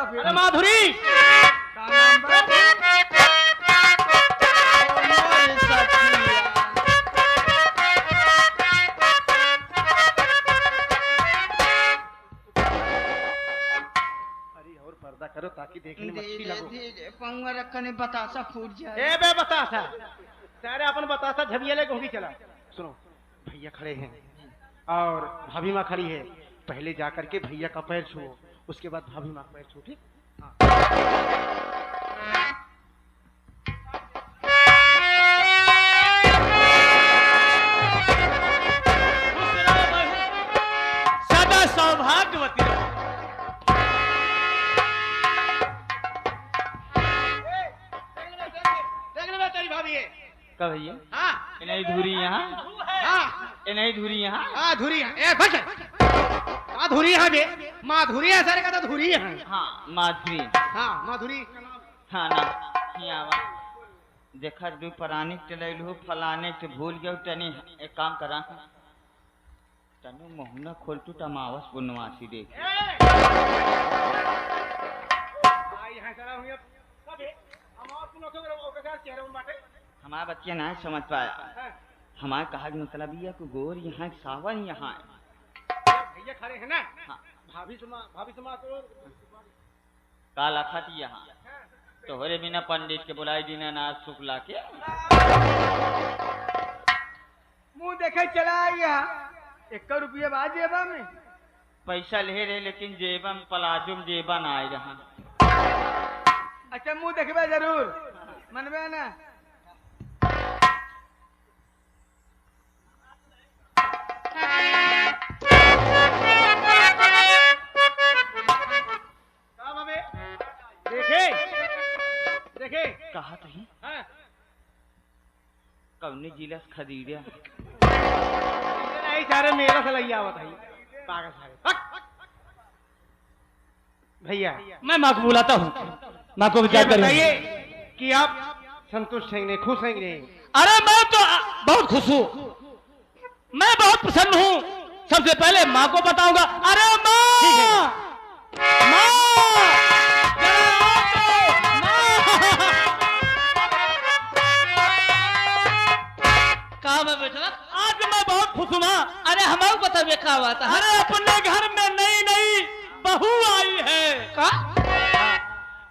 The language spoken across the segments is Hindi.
अरे माधुरी का नाम बा? अरे और पर्दा करो ताकि देखने में अच्छी लगो। पंगा रखने बतासा फूट जाए। ए बे बतासा सारे अपन बतासा झबियाले घोगी चला। सुनो भैया खड़े हैं और भाभी माँ खड़ी है। पहले जा करके भैया का पैर छुओ, उसके बाद भाभी माँ का पैर छुओ, ठीक? सदा सौभाग्यवती रहो। तेरी भाभी है। का भैया हाँ नहीं धुरी यहाँ, हाँ नहीं धुरी यहाँ। हाँ धुरी है। ए बच हाँ धुरी है बे। माधुरी है सारे का तो धुरी है। हाँ माधुरी। हाँ माधुरी हाँ ना यहाँ आवा देखा दू परानी चलू फलाने के भूल गए तनी एक काम करा तनु मोहना खोल तू तमावस पुनवासी देख हमारा बच्चे ना समझ पाया। हमारे कहा कि मतलब ये कि गोर यहाँ सावन यहाँ भैया खड़े हैं ना। हाँ। भाभी सुमा तो काला खती यहाँ तोहरे बिना पंडित के बुलाई दीनानाथ शुक्ला के मुंह देखे चला यहाँ 1 रुपया बा जेबा में। पैसा ले रहे लेकिन जेबन पलाजुम जेबन आए रहा। अच्छा मुंह देखबे जरूर मनबे ना। देखे देखे कहा तही हाँ? कौने जिला से खरीदे नहीं सारे मेरा से लगी आवत है पागल सारे। भैया मैं माँ को बुलाता हूँ, माँ को ये विचार करें। बताइए कि आप संतुष्ट हैं नहीं, खुश हैं कि नहीं? अरे मैं तो बहुत खुश हूँ, मैं बहुत प्रसन्न हूँ। सबसे पहले माँ को बताऊंगा। अरे माँ, माँ, जरा आओ तो, माँ। कहा मैं बेटा आज मैं बहुत खुश हूँ माँ। अरे हमारे बताइए क्या बात है। अरे अपने घर में नई नई बहू आई है। का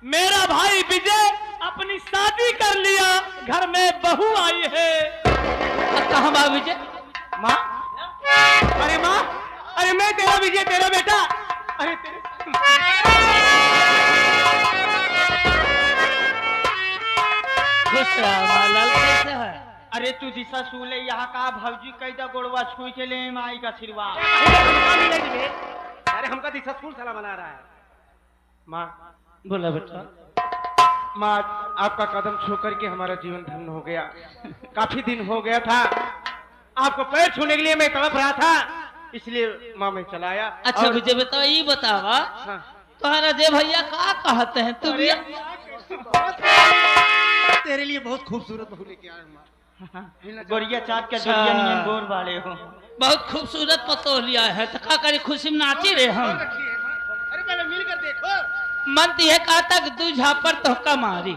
मेरा भाई विजय अपनी शादी कर लिया, घर में बहू आई है। कहाँ बा विजय? माँ अरे माँ, अरे मैं तेरा विजय तेरा बेटा। अरे तेरे खुश रहा लाल, कैसे है? अरे तू दिशा सूले यहाँ का भौजी कैदा गोड़वा छुई के ले माई का आशीर्वाद। अरे हमका दिशा स्कूल साला बना रहा है। माँ बोला बेटा। माँ आपका कदम छू करके हमारा जीवन धन्य हो गया। काफी दिन हो गया था, आपको पैर छूने के लिए मैं तड़प रहा था, इसलिए माँ मैं चलाया। अच्छा और- विजय बताओ, ये बतावा हाँ। तुम्हारा जय भैया क्या कहते हैं? तू भी तेरे लिए बहुत खूबसूरत बहू लेके आया हूँ माँ। गोरिया चाट के दुनिया नियन गोर वाले हो। बहुत खूबसूरत पतो लिया है, तो का करी खुशी में नाची रहे हम। अरे पहले मिलकर देखो। मन है कहा तक तू झापर तो का मारी।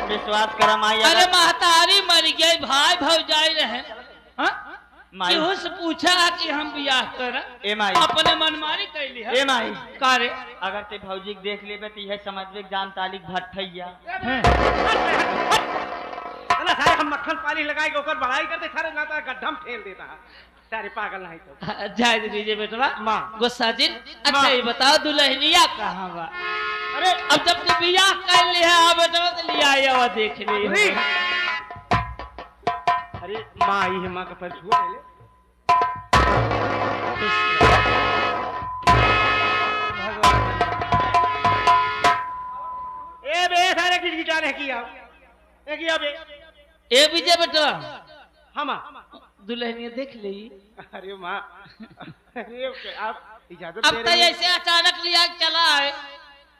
विश्वास कर माई अरे महतारी मर गई, भाई भौजाई रहे। हाँ? माई केहू से पूछा कि हम बियाह कर ए माई अपने मनमानी कैली है। ए माई का रे? अगर ते भौजी के देख लेबे तो यह समझबे जान तालिक भट्ठैया। ना सारे हम मक्खन पानी लगाए के ऊपर बढ़ाई करते सारे ना गड्ढा में फेल देता है सारे पागल नहीं तो। जय दीजिए बेटवा। माँ। गुस्सा जी अच्छा ये बताओ दुल्हनिया कहाँ बा? अरे अब जब तू बियाह कर लिया है बेटवा तो लिया आया हुआ देख ली। अरे अरे माँ आई है, माँ का पैर छुओ पहले। ए बे सारे गिरगिटा रह किया ए किया बे ए विजय बेटवा हम दुल्हनिया देख ली। अरे माँ अरे आप इजाजत अब दे तो रहे हैं? ऐसे अचानक लिया चला है,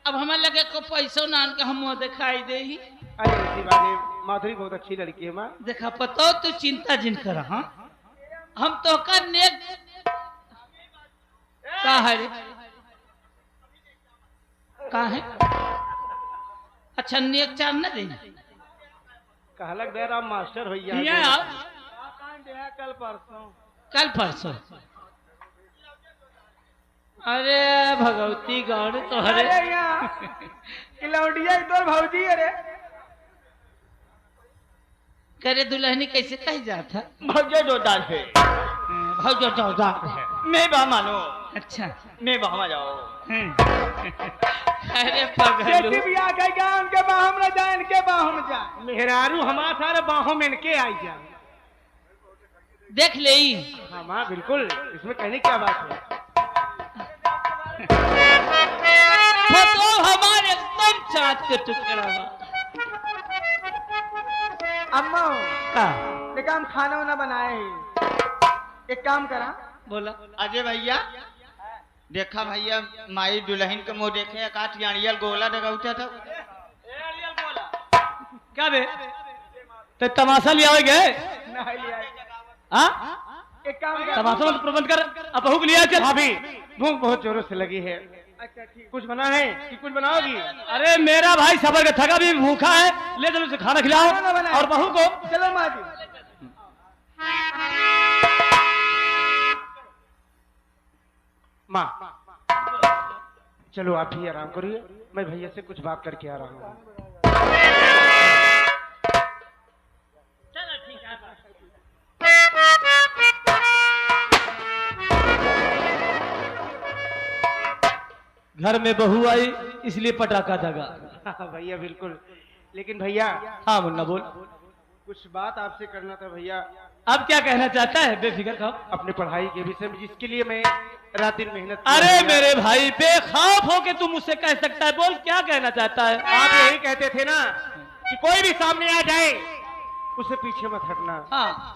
अब हमें लगे को पैसों नान के हम दिखाई दे ही। अरे ऐसी बात नहीं, माधुरी बहुत अच्छी लड़की है माँ। देखा पतो तू चिंता जिन कर। हाँ हम तो कर नेक का है रे? कहाँ है? अच्छा नेक चार न दे कहलक दे राम मास्टर भैया ये आओ कल परसों कल परसों। अरे भगवती गौड़ तोहरे अरे यहाँ लौटिया तो भौजी अरे करे दुल्हनी कैसे कह जाता? भौजे जोरदार है। भौजो चौदा मैं बा मानो, अच्छा। मैं बहमा जाओ। अरे पगलू बेटी भी आ गई गांव के बाहम न जाए इनके बाहम जा मेहरारू हमारा सारे बाहों में इनके आई जा। देख ले ई। हाँ माँ बिल्कुल, इसमें कहने क्या बात है। फोटो हमारे एकदम चाँद के टुकड़ा बा। अम्मा का देखा हम खाना वाना बनाए एक काम करा बोला अजय भैया देखा भैया माई दुल्हन के मुंह देखे काट अड़ियल गोला डगा उठा था। क्या बे ते तमाशा लिया गए? नहीं लिया हाँ एक काम करा तमाशा में प्रबंध कर अब भूख लिया चल। भाभी भूख बहुत जोरों से लगी है, अच्छा ठीक कुछ बना है कि कुछ बनाओगी? अरे मेरा भाई सबर का थका भी भूखा है, ले चलो उसे खाना खिलाओ खाना बनाए। और बहू को। चलो माँ जी माँ चलो आप भी आराम करिए, मैं भैया से कुछ बात करके आ रहा हूँ। घर में बहू आई इसलिए पटाखा दगा। हाँ भैया बिल्कुल, लेकिन भैया हाँ मुन्ना बोल। कुछ बात आपसे करना था भैया, अब क्या कहना चाहता है? बेफिक्र कहो। अपने पढ़ाई के विषय में जिसके लिए मैं रात दिन मेहनत की अरे भैया। मेरे भाई बेखौफ हो के तू मुझसे कह सकता है, बोल क्या कहना चाहता है? आप यही कहते थे ना कि कोई भी सामने आ जाए उसे पीछे मत हटना। हाँ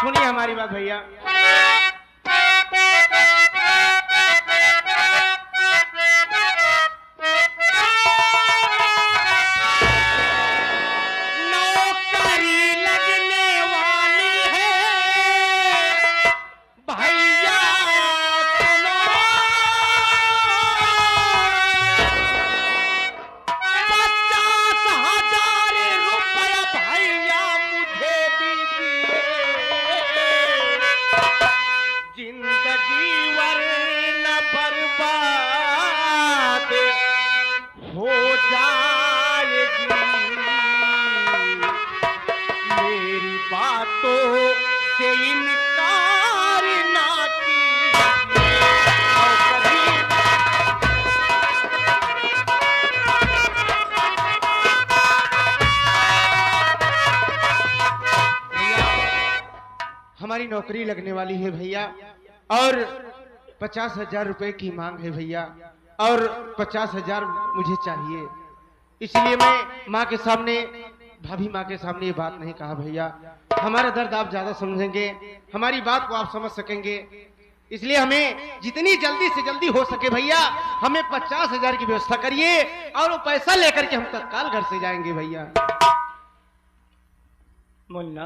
सुनिए हमारी बात भैया। नौकरी लगने वाली है भैया सुनो, 50,000 रुपया भैया मुझे दीजिए, जिंदगी वरना बर्बाद हो जाएगी, मेरी बातों से इनकार ना कीजिए। और कभी भैया हमारी नौकरी लगने वाली है भैया, और 50,000 रुपए की मांग है भैया, और 50,000 मुझे चाहिए। इसलिए मैं माँ के सामने, भाभी माँ के सामने ये बात नहीं कहा भैया। हमारा दर्द आप ज्यादा समझेंगे, हमारी बात को आप समझ सकेंगे, इसलिए हमें जितनी जल्दी से जल्दी हो सके भैया हमें 50,000 की व्यवस्था करिए, और वो पैसा लेकर के हम तत्काल घर से जाएंगे भैया। मुन्ना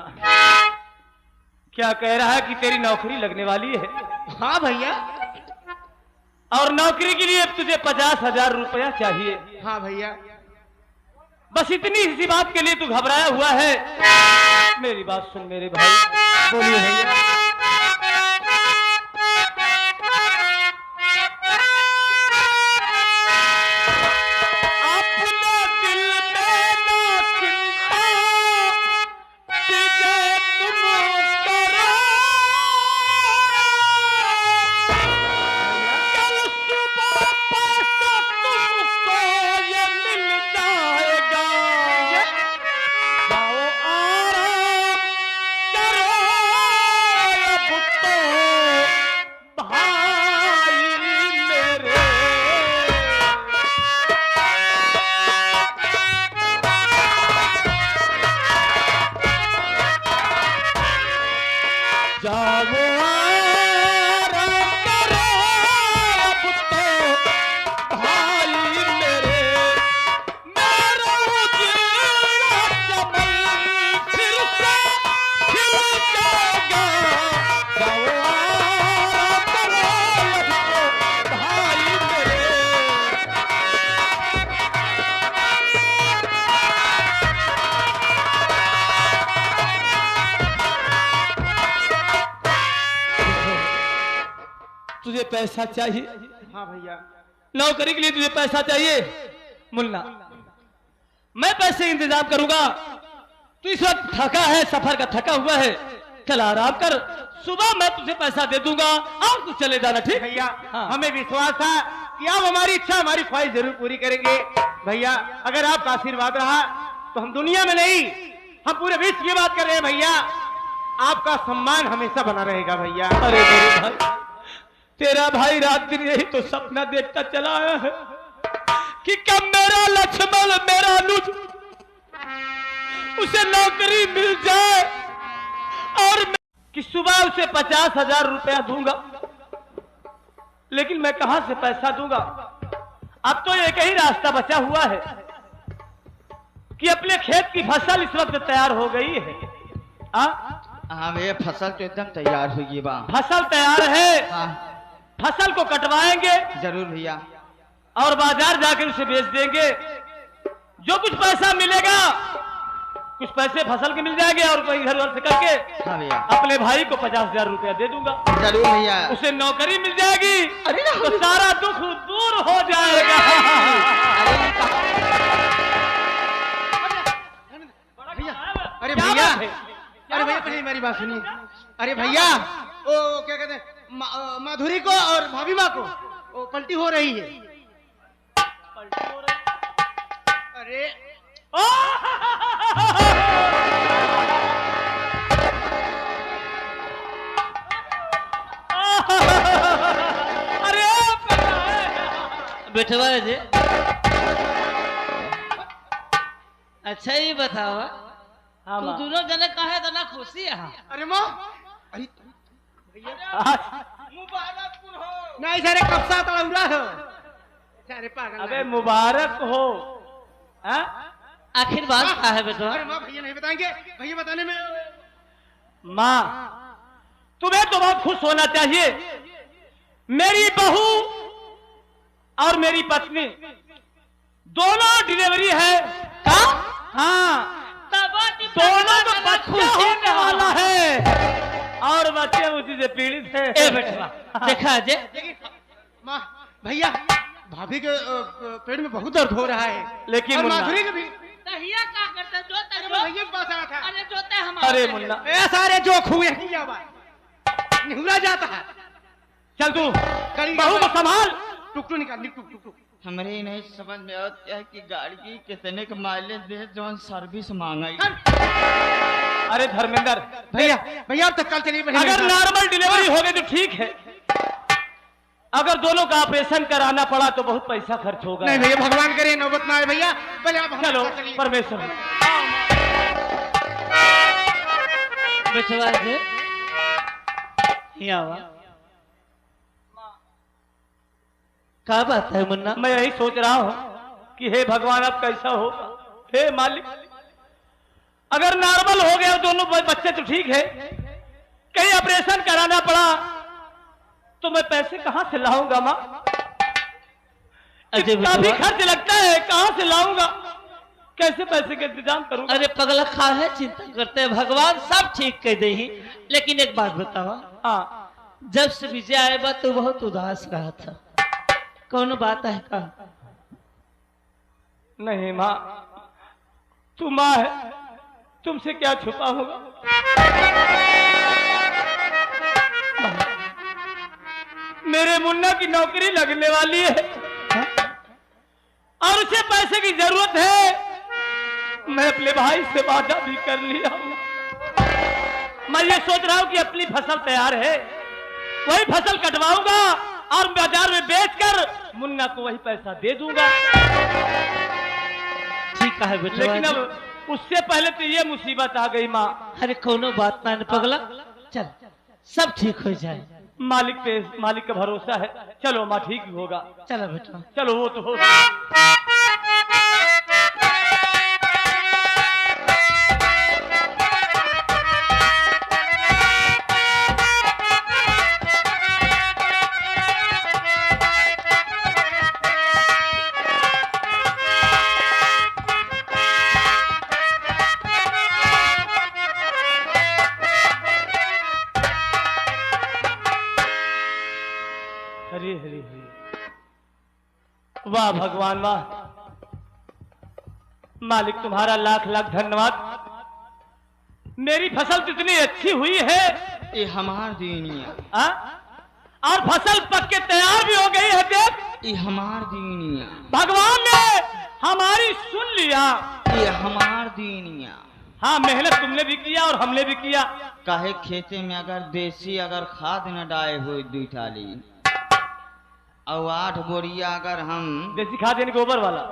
क्या कह रहा है कि तेरी नौकरी लगने वाली है, हाँ भैया। और नौकरी के लिए तुझे 50,000 रुपया चाहिए। हाँ भैया। बस इतनी सी बात के लिए तू घबराया हुआ है? मेरी बात सुन मेरे भाई। बोलिए भैया। अपने दिल में ना चिंता तुझे तुम करो, कल सुबह पैसा तुमको ये मिल जाएगा, जाओ आराम करो पैसा चाहिए। हाँ भैया। नौकरी के लिए तुझे पैसा चाहिए मुन्ना, मैं पैसे इंतजाम करूंगा। तू इस वक्त थका है, सफर का थका हुआ है, चल आराम कर, सुबह मैं तुझे पैसा दे दूंगा और तू चले जाना, ठीक? भैया हाँ। हमें विश्वास था कि आप हमारी इच्छा, हमारी ख्वाहिश जरूर पूरी करेंगे। भैया अगर आपका आशीर्वाद रहा तो हम दुनिया में नहीं, हम पूरे विश्व की बात कर रहे हैं भैया। आपका सम्मान हमेशा बना रहेगा भैया। अरे मेरे भाई, तेरा भाई रात दिन यही तो सपना देखता चला आया है कि कब मेरा लक्ष्मण, मेरा अनुज, उसे नौकरी मिल जाए और कि सुबह उसे 50,000 रुपया दूंगा। लेकिन मैं कहां से पैसा दूंगा? अब तो एक ही रास्ता बचा हुआ है कि अपने खेत की फसल इस वक्त तैयार हो गई है। हाँ भैया, फसल तो एकदम तैयार होगी बा। फसल तैयार है, हाँ फसल को कटवाएंगे जरूर भैया। और बाजार जाकर उसे बेच देंगे। जो कुछ पैसा मिलेगा, कुछ पैसे फसल के मिल जाएंगे और कोई इधर उधर से करके हाँ भैया, अपने भाई को 50,000 रुपया दे दूंगा। जरूर भैया। उसे नौकरी मिल जाएगी तो सारा दुख दूर हो जाएगा। भैया अरे क्या भैया, बात है? अरे भैया पहले मेरी बात सुनिए। अरे भैया ओ क्या कहते हैं, माधुरी को और भाभी माँ को वो पलटी हो रही है। अरे अरे बेटवा जी, अच्छा ये बताओ, हाँ तू माँ। दोनों जने कहा तो ना खुशी है? अरे माँ, अरे मुबारकपुर हो। नहीं सारे कब्जा तड़ौरा हो सारे पागल। अबे मुबारक हो। हाँ? आखिर बात क्या है बेटवा? अरे माँ भैया नहीं बताएंगे, भैया बताने में। माँ, तुम्हें तो बहुत खुश होना चाहिए। मेरी बहू और मेरी पत्नी दोनों डिलीवरी है। हाँ, दोनों को बच्चा होने वाला है और बच्चे उसी से पीड़ित है। ए बेटवा, देखा जे, लेकिन माँ भैया भाभी के पेट में बहुत दर्द हो रहा है, लेकिन और मुन्ना, माधुरी के भी। तहिया क्या करते जो अरे मैं भैया के पास आया था। अरे जोते हम अरे मुन्ना, ए सारे जोक हुए हैं, क्या बात निहुरा जाता है। चल तू गाड़ी बहू को संभाल। टुकटू निकाल, टुक टुक टुक। हमारे नहीं समझ में आता है कि गाड़ी की कितने का माइलेज दे जो सर्विस मांगाई। अरे धर्मेंद्र, भैया भैया अब तक कल चलिए। अगर नॉर्मल डिलीवरी हो गई तो ठीक है, अगर दोनों का ऑपरेशन कराना पड़ा तो बहुत पैसा खर्च होगा। नहीं भैया भगवान करे नौबत ना आए भैया। पहले आप हम चलो साथ चलिए। परमेश्वर। बेटवा जी, यहाँ वा। क्या बात है मुन्ना? मैं यही सोच रहा हूँ कि हे भगवान अब कैसा होगा। हे मालिक, अगर नॉर्मल हो गया दोनों बच्चे तो ठीक है, कहीं ऑपरेशन कराना पड़ा तो मैं पैसे कहां से लाऊंगा माँ? अजय इतना भी बेटवा, खर्च लगता है, कहां से लाऊंगा? कैसे पैसे का इंतजाम करूंगा? अरे पगला खा है, चिंता करते हैं, भगवान सब ठीक कर दे ही। लेकिन एक बात बतावा, हाँ, जब से विजय आए बा तो बहुत उदास रहा था, कौन बात है का? नहीं माँ, तू माँ है, तुमसे क्या छुपा होगा? मेरे मुन्ना की नौकरी लगने वाली है और उसे पैसे की जरूरत है। मैं अपने भाई से वादा भी कर लिया हूं। मैं ये सोच रहा हूं कि अपनी फसल तैयार है, वही फसल कटवाऊंगा और बाजार में बेचकर मुन्ना को वही पैसा दे दूंगा। ठीक है बेटा, लेकिन अब उससे पहले तो ये मुसीबत आ गई माँ। अरे कोनो बात ना पगला, चल सब ठीक हो जाए। मालिक पे, मालिक का भरोसा है। चलो माँ, ठीक होगा। चलो बेटा। चलो वो तो हो। हरे हरे हरे। वाह भगवान वाह, मालिक तुम्हारा लाख लाख धन्यवाद। मेरी फसल तो इतनी अच्छी हुई है, ये हमार दीनिया, आ? और फसल पक के तैयार भी हो गई है। देख, ये हमार दीनिया, भगवान ने हमारी सुन लिया। ये हमार दीनिया। हाँ, मेहनत तुमने भी किया और हमने भी किया। काहे खेते में अगर देसी अगर खाद न डाले हुए 2 टाली और 8 बोरिया अगर हम देसी खाद यानी गोबर वाला।